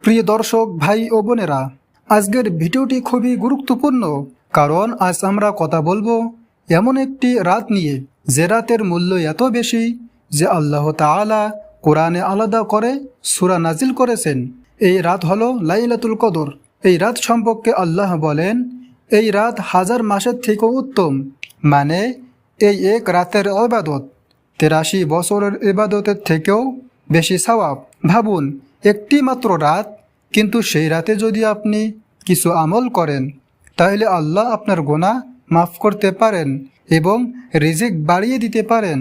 প্রিয় দর্শক ভাই ও বোনেরা, আজকের ভিডিওটি খুবই গুরুত্বপূর্ণ, কারণ আজ আমরা কথা বলবো এমন একটি রাত নিয়ে যে রাতের মূল্য এত বেশি যে আল্লাহ তাআলা কোরআনে আলাদা করে সূরা নাজিল করেছেন। এই রাত হলো লাইলাতুল কদর। এই রাত সম্পর্কে আল্লাহ বলেন, এই রাত হাজার মাসের থেকেও উত্তম, মানে এই এক রাতের ইবাদত ৮৩ বছরের ইবাদতের থেকেও বেশি সওয়াব। ভাবুন, একটি মাত্র রাত, কিন্তু সেই রাতে যদি আপনি কিছু আমল করেন তাহলে আল্লাহ আপনার গুনাহ মাফ করতে পারেন এবং রিজিক বাড়িয়ে দিতে পারেন,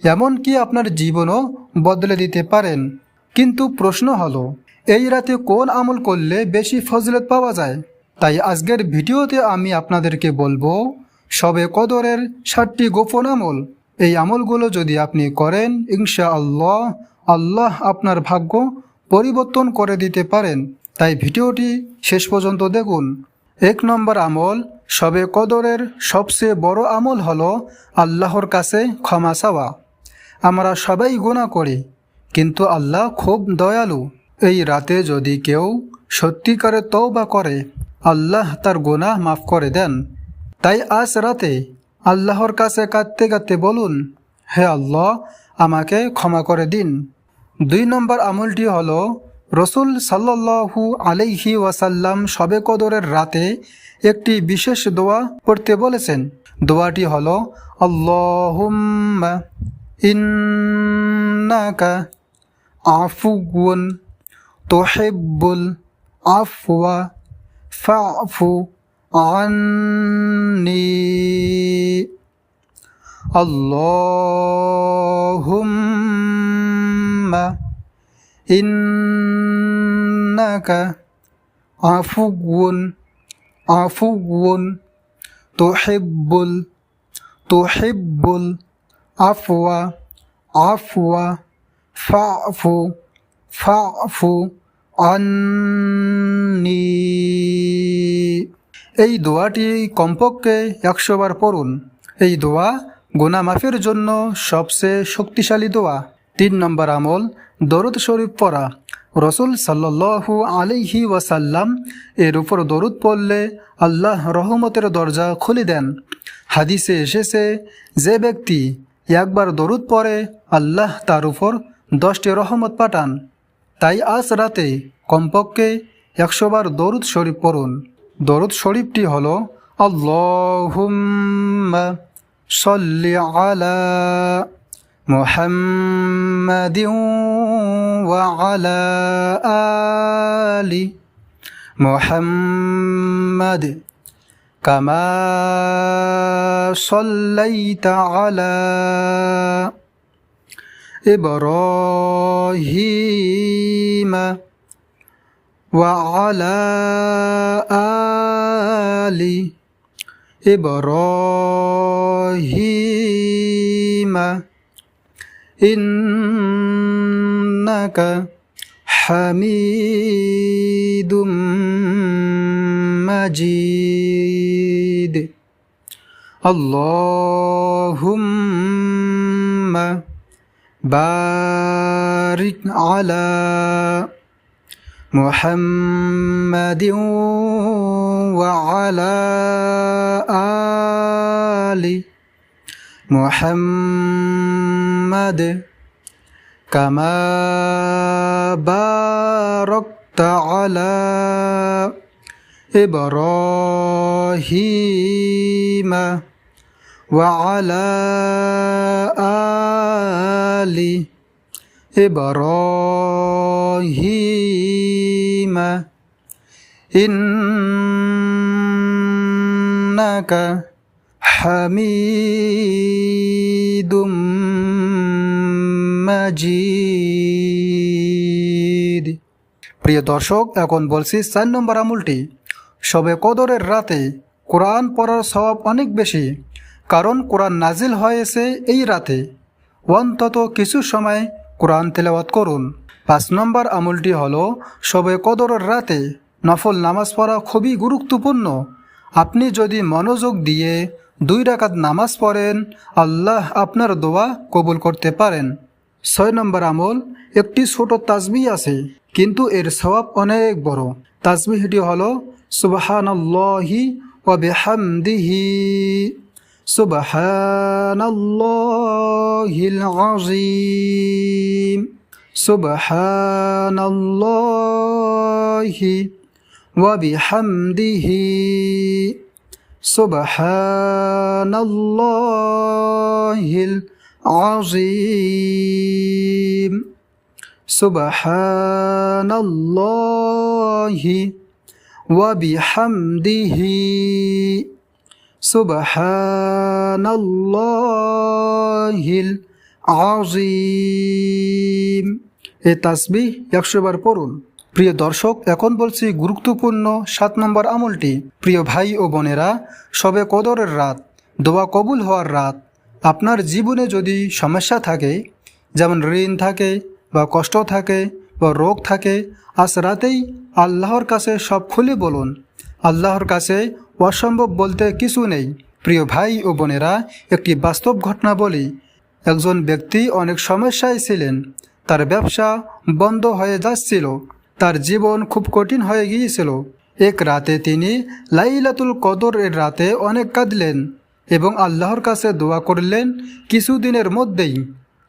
এমনকি আপনার জীবনও বদলে দিতে পারেন। কিন্তু প্রশ্ন হলো, এই রাতে কোন আমল করলে বেশি ফজিলত পাওয়া যায়? তাই আজকের ভিডিওতে আমি আপনাদেরকে বলবো শবে কদরের 7টি গোপন আমল। এই আমলগুলো যদি আপনি করেন, ইনশাআল্লাহ আল্লাহ আপনার ভাগ্য পরিবর্তন করে দিতে পারেন। তাই ভিডিওটি শেষ পর্যন্ত দেখুন। 1 নম্বর আমল, শবে কদরের সবচেয়ে বড় আমল হলো আল্লাহর কাছে ক্ষমা চাওয়া। আমরা সবাই গুনাহ করি, কিন্তু আল্লাহ খুব দয়ালু। এই রাতে যদি কেউ সত্যিকারে তওবা করে, আল্লাহ তার গুনাহ মাফ করে দেন। তাই আজ রাতে আল্লাহর কাছে কাঁদতে কাঁদতে বলুন, হে আল্লাহ, আমাকে ক্ষমা করে দিন। 2 নম্বর আমলটি হলো, রসুল সাল্লাল্লাহু আলাইহি ওয়াসাল্লাম শবে কদরের রাতে একটি বিশেষ দোয়া পড়তে বলেছেন। দোয়াটি হলো, আল্লাহুম্মা ইন্নাকা আফুউন তুহিব্বুল আফওয়া ফা'ফু আন্নি। আল্লাহুম্মা ইন্নাকা আফুউন তুহিব্বুল আফওয়া ফা'ফু আন্নি। এই দোয়াটি কমপক্ষে 100 বার পড়ুন। এই দোয়া গুনাহ মাফের জন্য সবচেয়ে শক্তিশালী দোয়া। 3 নম্বর আমল, দরুদ শরীফ পড়া। রসুল সাল্লাল্লাহু আলাইহি ওয়াসাল্লাম এর উপর দরুদ পড়লে আল্লাহ রহমতের দরজা খুলে দেন। হাদিসে এসেছে, যে ব্যক্তি একবার দরুদ পড়ে আল্লাহ তার উপর 10টি রহমত পাঠান। তাই আজ রাতে কমপক্ষে 100 বার দরুদ শরীফ পড়ুন। দরুদ শরীফটি হলো, আল্লাহুম্মা সাল্লি আলা মুহাম্মাদিন ওয়া আলা আলি মুহাম্মাদ কামা সাল্লাইতা আলা ইব্রাহিম ওয়া আলা আলি ইব্রাহিম ইন্নাকা হামিদুম মাজিদ। আল্লাহুম্মা বারিক আলা মুহাম্মাদিন ওয়া আলা আলি মুহাম্মাদ কামা বারাকতা আলা ইব্রাহিম ওয়া আলা আলি ইব্রাহিম ইন্নাকা হামিদুম মাজিদ। প্রিয় দর্শক, এখন বলছি 4 নম্বর আমলটি। শবে কদরের রাতে কোরআন পড়ার সওয়াব অনেক বেশি, কারণ কোরআন নাজিল হয়েছে এই রাতে। অন্তত কিছু সময় কোরআন তেলাওয়াত করুন। 5 নম্বর আমলটি হলো, শবে কদরের রাতে নফল নামাজ পড়া খুবই গুরুত্বপূর্ণ। আপনি যদি মনোযোগ দিয়ে 2 রাকাত নামাজ পড়েন, আল্লাহ আপনার দোয়া কবুল করতে পারেন। 6 নম্বর আমল, একটি ছোট তাসবিহ আছে, কিন্তু এর সওয়াব অনেক বড়। তাসবিহটি হলো সুবহানাল্লাহি ওয়া বিহামদিহি সুবহানাল্লাহিল আযীম সুবহানাল্লাহি ওয়া বিহামদিহি সুবহানাল্লাহিল আযীম সুবহানাল্লাহি ওয়া বিহামদিহি সুবহানাল্লাহিল আযীম। এই তাসবিহ 100 বার পড়ুন। প্রিয় দর্শক, এখন বলছি গুরুত্বপূর্ণ 7 নম্বর আমলটি। প্রিয় ভাই ও বোনেরা, শবে কদরের রাত, দোয়া কবুল হওয়ার রাত। আপনার জীবনে যদি সমস্যা থাকে, যেমন ঋণ থাকে বা কষ্ট থাকে বা রোগ থাকে, আজ রাতেই আল্লাহর কাছে সব খুলে বলুন। আল্লাহর কাছে অসম্ভব বলতে কিছু নেই। প্রিয় ভাই ও বোনেরা, একটি বাস্তব ঘটনা বলি। একজন ব্যক্তি অনেক সমস্যায় ছিলেন। তার ব্যবসা বন্ধ হয়ে যাচ্ছিল, তার জীবন খুব কঠিন হয়ে গিয়েছিল। এক রাতে তিনি লাইলাতুল কদর এর রাতে অনেক কাঁদলেন এবং আল্লাহর কাছে দোয়া করলেন। কিছুদিনের মধ্যেই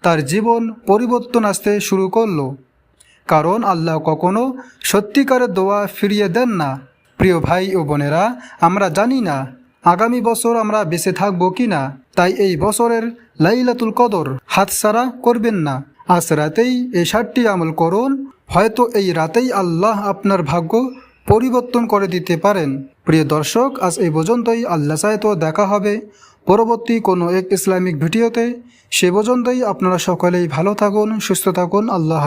তার জীবন পরিবর্তন আসতে শুরু করলো, কারণ আল্লাহ কখনো সত্যিকারের দোয়া ফিরিয়ে দেন না। প্রিয় ভাই ও বোনেরা, আমরা জানি না আগামী বছর আমরা বেঁচে থাকবো কি না, তাই এই বছরের লাইলাতুল কদর হাতছাড়া করবেন না। আজ রাতেই এই 7টি আমল করুন, হয়তো এই রাতেই আল্লাহ আপনার ভাগ্য পরিবর্তন করে দিতে পারেন। প্রিয় দর্শক, আজ এই পর্যন্তই। আল্লাহ চায় তো দেখা হবে পরবর্তী কোনো এক ইসলামিক ভিডিওতে। সে পর্যন্তই আপনারা সকলেই ভালো থাকুন, সুস্থ থাকুন। আল্লাহ।